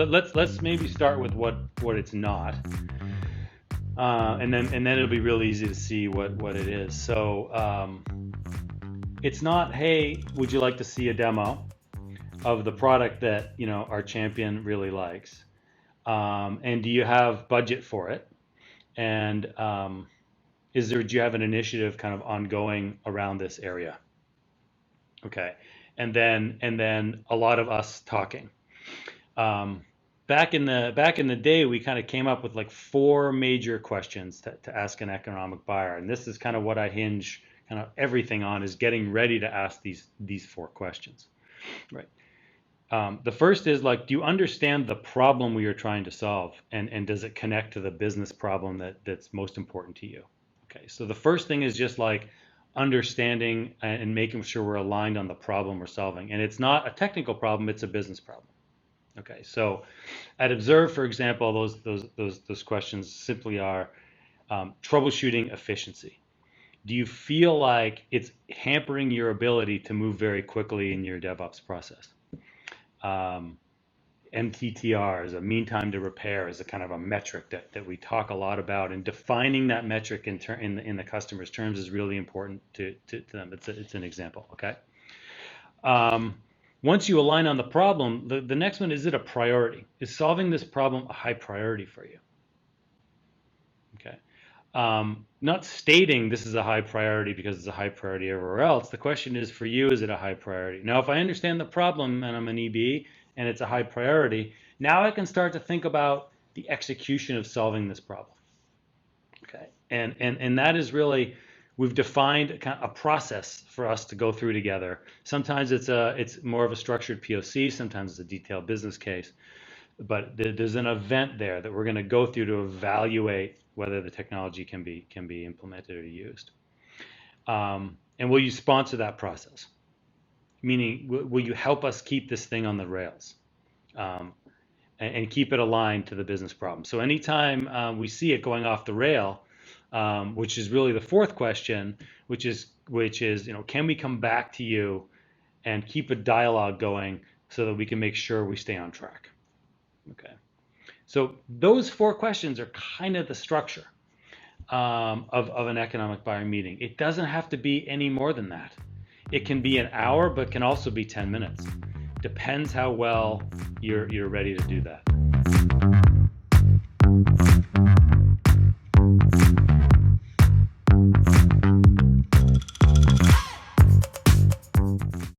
let's maybe start with what it's not, and then it'll be real easy to see what it is. So it's not, hey, would you like to see a demo of the product that our champion really likes, and do you have budget for it, and do you have an initiative kind of ongoing around this area? Okay, and then a lot of us talking. Um, back in the day, we kind of came up with like four major questions to ask an economic buyer, and this is kind of what I hinge kind of everything on, is getting ready to ask these four questions, right? The first is like, do you understand the problem we are trying to solve, and does it connect to the business problem that's most important to you? Okay, so the first thing is just like understanding and making sure we're aligned on the problem we're solving, and it's not a technical problem; it's a business problem. Okay, so at Observe, for example, those questions simply are troubleshooting efficiency. Do you feel like it's hampering your ability to move very quickly in your DevOps process? Um, MTTR is a mean time to repair, is a kind of a metric that we talk a lot about, and defining that metric in the customer's terms is really important to them. It's an example, okay? Um, Once you align on the problem, the next one, is it a priority? Is solving this problem a high priority for you? Okay. Not stating this is a high priority because it's a high priority everywhere else. The question is, for you, is it a high priority? Now, if I understand the problem and I'm an EB and it's a high priority, now I can start to think about the execution of solving this problem. Okay. And that is really, we've defined a process for us to go through together. Sometimes it's more of a structured POC, sometimes it's a detailed business case, but there's an event there that we're going to go through to evaluate whether the technology can be implemented or used. And will you sponsor that process? Meaning, will you help us keep this thing on the rails, and keep it aligned to the business problem? So anytime we see it going off the rail, which is really the fourth question, which is can we come back to you and keep a dialogue going so that we can make sure we stay on track? Okay. So those four questions are kind of the structure of an economic buyer meeting. It doesn't have to be any more than that. It can be an hour, but can also be 10 minutes. Depends how well you're ready to do that.